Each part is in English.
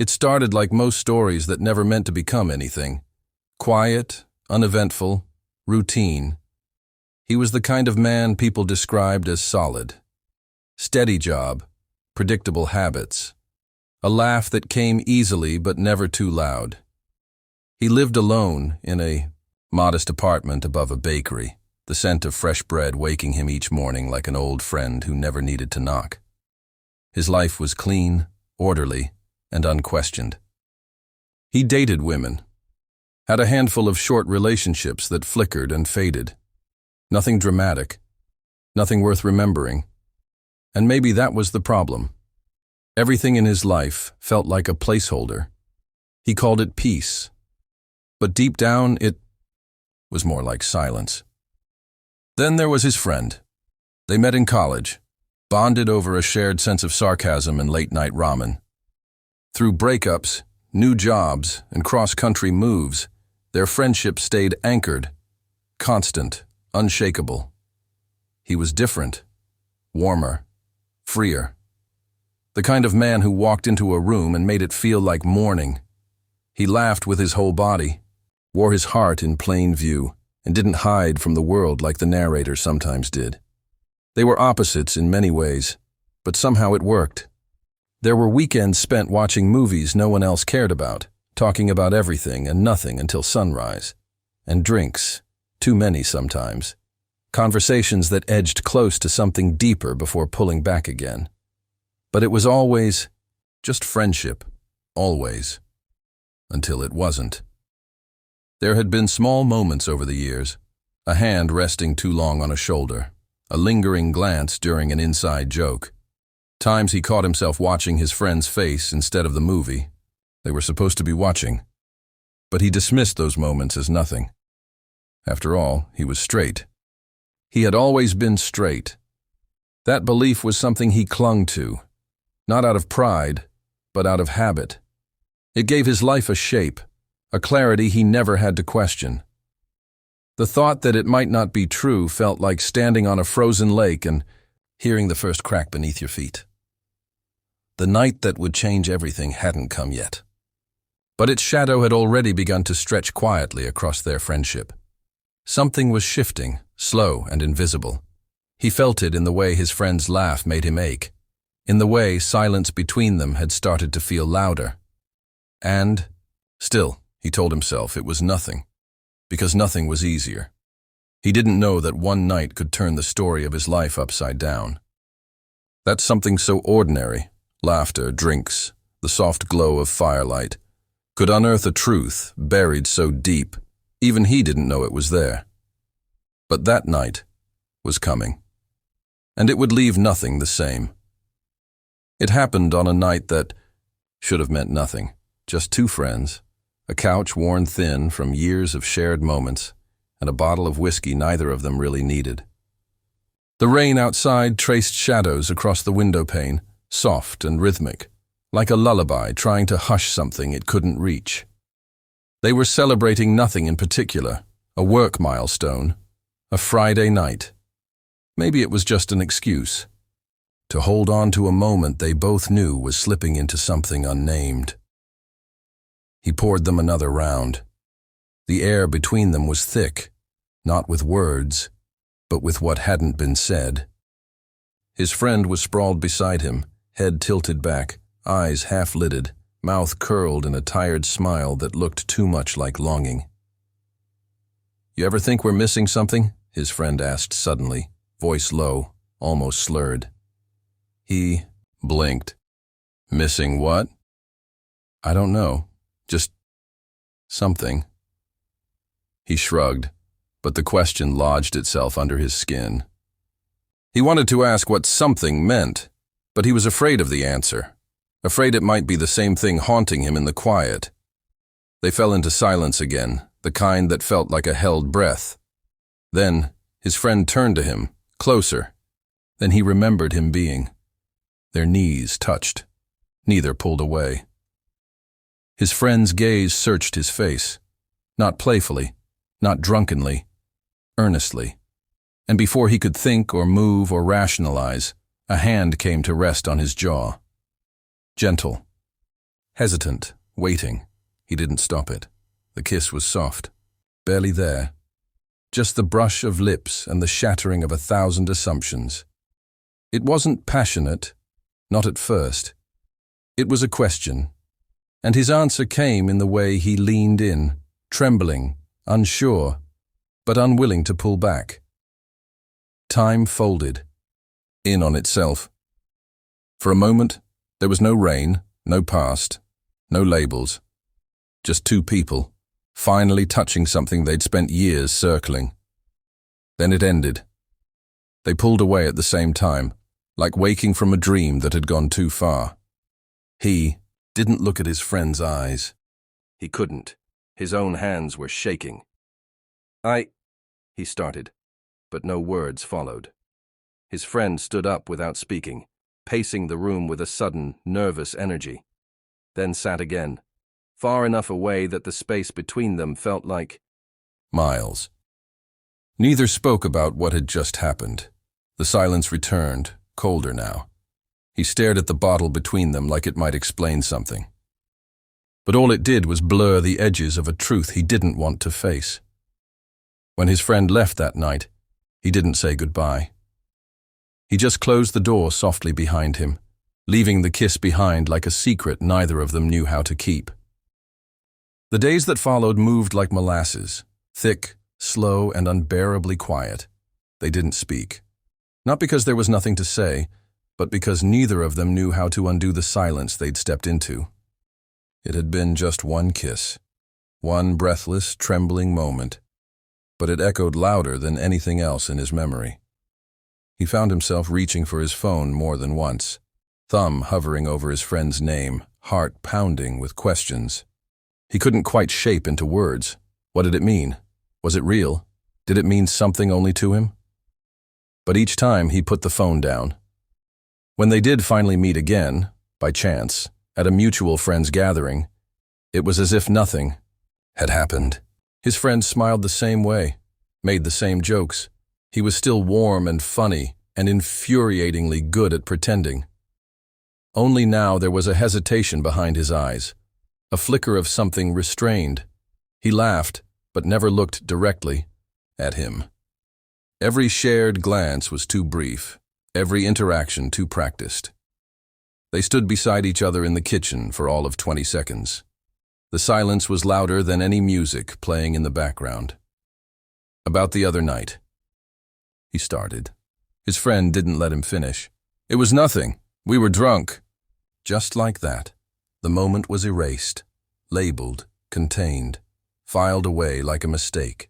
It started like most stories that never meant to become anything. Quiet, uneventful, routine. He was the kind of man people described as solid. Steady job, predictable habits. A laugh that came easily but never too loud. He lived alone in a modest apartment above a bakery, the scent of fresh bread waking him each morning like an old friend who never needed to knock. His life was clean, orderly, and unquestioned. He dated women, had a handful of short relationships that flickered and faded. Nothing dramatic, nothing worth remembering. And maybe that was the problem. Everything in his life felt like a placeholder. He called it peace. But deep down, it was more like silence. Then there was his friend. They met in college, bonded over a shared sense of sarcasm and late-night ramen. Through breakups, new jobs, and cross-country moves, their friendship stayed anchored, constant, unshakable. He was different, warmer, freer. The kind of man who walked into a room and made it feel like morning. He laughed with his whole body, wore his heart in plain view, and didn't hide from the world like the narrator sometimes did. They were opposites in many ways, but somehow it worked. There were weekends spent watching movies no one else cared about, talking about everything and nothing until sunrise. And drinks, too many sometimes. Conversations that edged close to something deeper before pulling back again. But it was always just friendship, always. Until it wasn't. There had been small moments over the years, a hand resting too long on a shoulder, a lingering glance during an inside joke. Times he caught himself watching his friend's face instead of the movie they were supposed to be watching. But he dismissed those moments as nothing. After all, he was straight. He had always been straight. That belief was something he clung to, not out of pride, but out of habit. It gave his life a shape, a clarity he never had to question. The thought that it might not be true felt like standing on a frozen lake and hearing the first crack beneath your feet. The night that would change everything hadn't come yet. But its shadow had already begun to stretch quietly across their friendship. Something was shifting, slow and invisible. He felt it in the way his friend's laugh made him ache, in the way silence between them had started to feel louder. And, still, he told himself it was nothing, because nothing was easier. He didn't know that one night could turn the story of his life upside down. That something so ordinary, laughter, drinks, the soft glow of firelight, could unearth a truth buried so deep, even he didn't know it was there. But that night was coming, and it would leave nothing the same. It happened on a night that should have meant nothing, just two friends, a couch worn thin from years of shared moments, and a bottle of whiskey neither of them really needed. The rain outside traced shadows across the window pane, soft and rhythmic, like a lullaby trying to hush something it couldn't reach. They were celebrating nothing in particular, a work milestone, a Friday night. Maybe it was just an excuse to hold on to a moment they both knew was slipping into something unnamed. He poured them another round. The air between them was thick, not with words, but with what hadn't been said. His friend was sprawled beside him, head tilted back, eyes half-lidded, mouth curled in a tired smile that looked too much like longing. "You ever think we're missing something?" his friend asked suddenly, voice low, almost slurred. He blinked. "Missing what?" "I don't know. Just something." He shrugged, but the question lodged itself under his skin. He wanted to ask what something meant, but he was afraid of the answer, afraid it might be the same thing haunting him in the quiet. They fell into silence again, the kind that felt like a held breath. Then his friend turned to him, closer, than he remembered him being. Their knees touched. Neither pulled away. His friend's gaze searched his face, not playfully, not drunkenly, earnestly. And before he could think or move or rationalize, a hand came to rest on his jaw. Gentle, Hesitant, waiting. He didn't stop it. The kiss was soft, barely there. Just the brush of lips and the shattering of 1,000 assumptions. It wasn't passionate, not at first. It was a question, and his answer came in the way he leaned in, trembling, unsure, but unwilling to pull back. Time folded, in on itself. For a moment, there was no rain, no past, no labels. Just two people, finally touching something they'd spent years circling. Then it ended. They pulled away at the same time, like waking from a dream that had gone too far. He didn't look at his friend's eyes. He couldn't. His own hands were shaking. He started, but no words followed. His friend stood up without speaking, pacing the room with a sudden, nervous energy. Then sat again, far enough away that the space between them felt like miles. Neither spoke about what had just happened. The silence returned, colder now. He stared at the bottle between them like it might explain something. But all it did was blur the edges of a truth he didn't want to face. When his friend left that night, he didn't say goodbye. He just closed the door softly behind him, leaving the kiss behind like a secret neither of them knew how to keep. The days that followed moved like molasses, thick, slow, and unbearably quiet. They didn't speak. Not because there was nothing to say, but because neither of them knew how to undo the silence they'd stepped into. It had been just one kiss, one breathless, trembling moment, but it echoed louder than anything else in his memory. He found himself reaching for his phone more than once, thumb hovering over his friend's name, heart pounding with questions. He couldn't quite shape into words. What did it mean? Was it real? Did it mean something only to him? But each time he put the phone down. When they did finally meet again, by chance, at a mutual friends gathering, it was as if nothing had happened. His friend smiled the same way, made the same jokes. He was still warm and funny and infuriatingly good at pretending. Only now there was a hesitation behind his eyes, a flicker of something restrained. He laughed, but never looked directly at him. Every shared glance was too brief, every interaction too practiced. They stood beside each other in the kitchen for all of 20 seconds. The silence was louder than any music playing in the background. About the other night, he started. His friend didn't let him finish. It was nothing. We were drunk. Just like that, the moment was erased, labeled, contained, filed away like a mistake.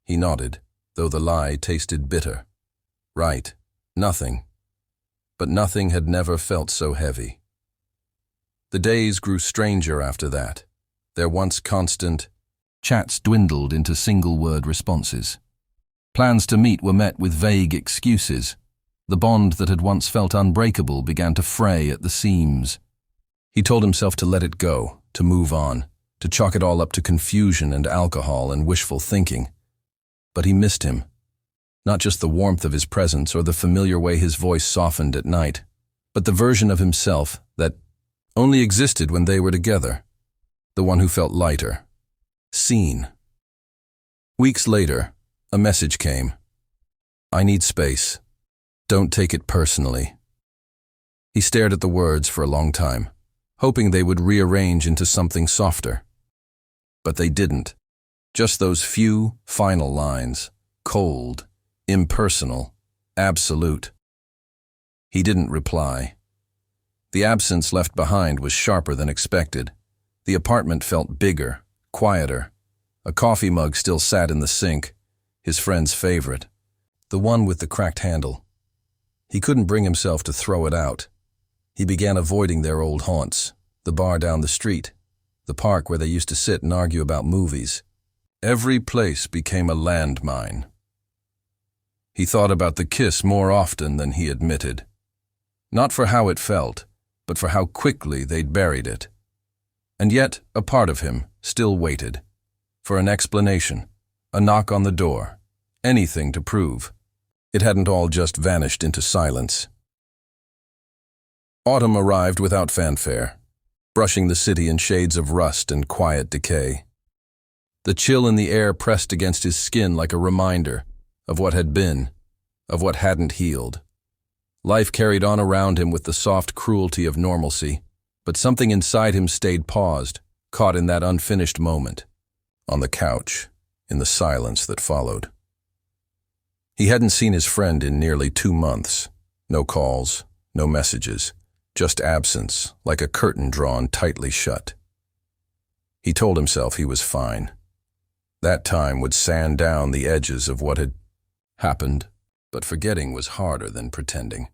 He nodded, though the lie tasted bitter. Right, nothing. But nothing had never felt so heavy. The days grew stranger after that. Their once constant chats dwindled into single-word responses. Plans to meet were met with vague excuses. The bond that had once felt unbreakable began to fray at the seams. He told himself to let it go, to move on, to chalk it all up to confusion and alcohol and wishful thinking. But he missed him. Not just the warmth of his presence or the familiar way his voice softened at night, but the version of himself that only existed when they were together. The one who felt lighter, seen. Weeks later, a message came. I need space. Don't take it personally. He stared at the words for a long time, hoping they would rearrange into something softer. But they didn't. Just those few, final lines, cold, impersonal, absolute. He didn't reply. The absence left behind was sharper than expected. The apartment felt bigger, quieter. A coffee mug still sat in the sink, his friend's favorite, the one with the cracked handle. He couldn't bring himself to throw it out. He began avoiding their old haunts, the bar down the street, the park where they used to sit and argue about movies. Every place became a landmine. He thought about the kiss more often than he admitted. Not for how it felt, but for how quickly they'd buried it. And yet, a part of him still waited. For an explanation, a knock on the door, anything to prove. It hadn't all just vanished into silence. Autumn arrived without fanfare. brushing the city in shades of rust and quiet decay. The chill in the air pressed against his skin like a reminder of what had been, of what hadn't healed. Life carried on around him with the soft cruelty of normalcy, but something inside him stayed paused, caught in that unfinished moment, on the couch, in the silence that followed. He hadn't seen his friend in nearly 2 months. No calls, no messages, just absence, like a curtain drawn tightly shut. He told himself he was fine. That time would sand down the edges of what had happened, but forgetting was harder than pretending.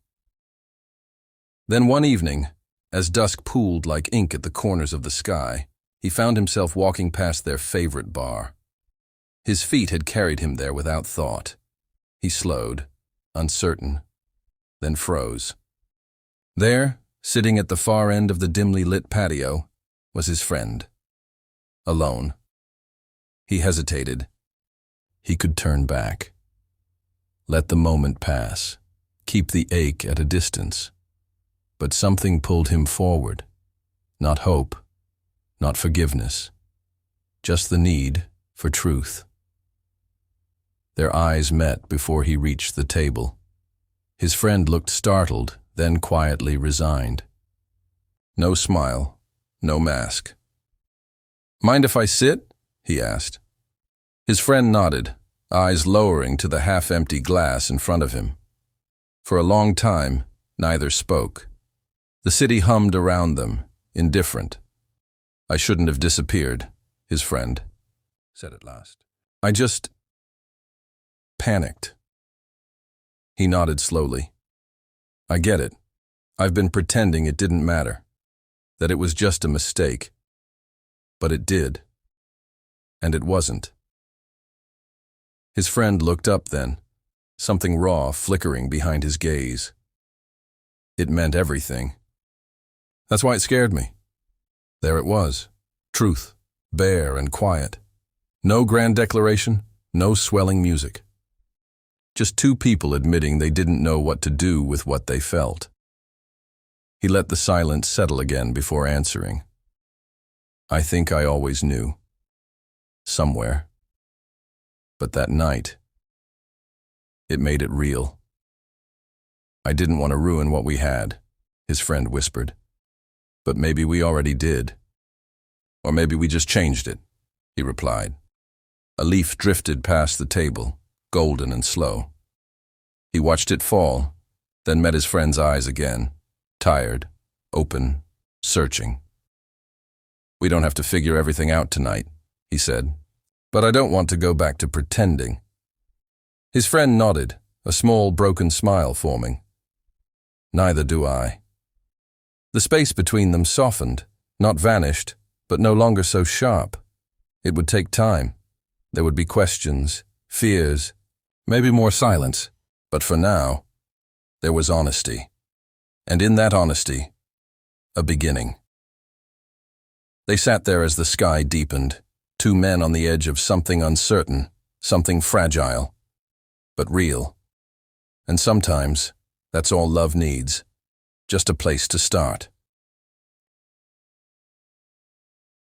Then one evening, as dusk pooled like ink at the corners of the sky, he found himself walking past their favorite bar. His feet had carried him there without thought. He slowed, uncertain, then froze. There, sitting at the far end of the dimly lit patio, was his friend. Alone. He hesitated. He could turn back. Let the moment pass. Keep the ache at a distance. But something pulled him forward. Not hope, not forgiveness. Just the need for truth. Their eyes met before he reached the table. His friend looked startled, then quietly resigned. No smile, no mask. "Mind if I sit?" he asked. His friend nodded, eyes lowering to the half-empty glass in front of him. For a long time, neither spoke. The city hummed around them, indifferent. "I shouldn't have disappeared," his friend said at last. "I just panicked." He nodded slowly. "I get it. I've been pretending it didn't matter, that it was just a mistake. But it did. And it wasn't." His friend looked up then, something raw flickering behind his gaze. It meant everything. That's why it scared me. There it was, truth, bare and quiet. No grand declaration, no swelling music. Just 2 people admitting they didn't know what to do with what they felt. He let the silence settle again before answering. "I think I always knew. Somewhere. But that night, it made it real. I didn't want to ruin what we had," his friend whispered. "But maybe we already did. Or maybe we just changed it," he replied. A leaf drifted past the table, golden and slow. He watched it fall, then met his friend's eyes again, tired, open, searching. "We don't have to figure everything out tonight," he said. "But I don't want to go back to pretending." His friend nodded, a small broken smile forming. "Neither do I." The space between them softened, not vanished, but no longer so sharp. It would take time. There would be questions, fears, maybe more silence. But for now, there was honesty. And in that honesty, a beginning. They sat there as the sky deepened, 2 men on the edge of something uncertain, something fragile, but real. And sometimes, that's all love needs, just a place to start.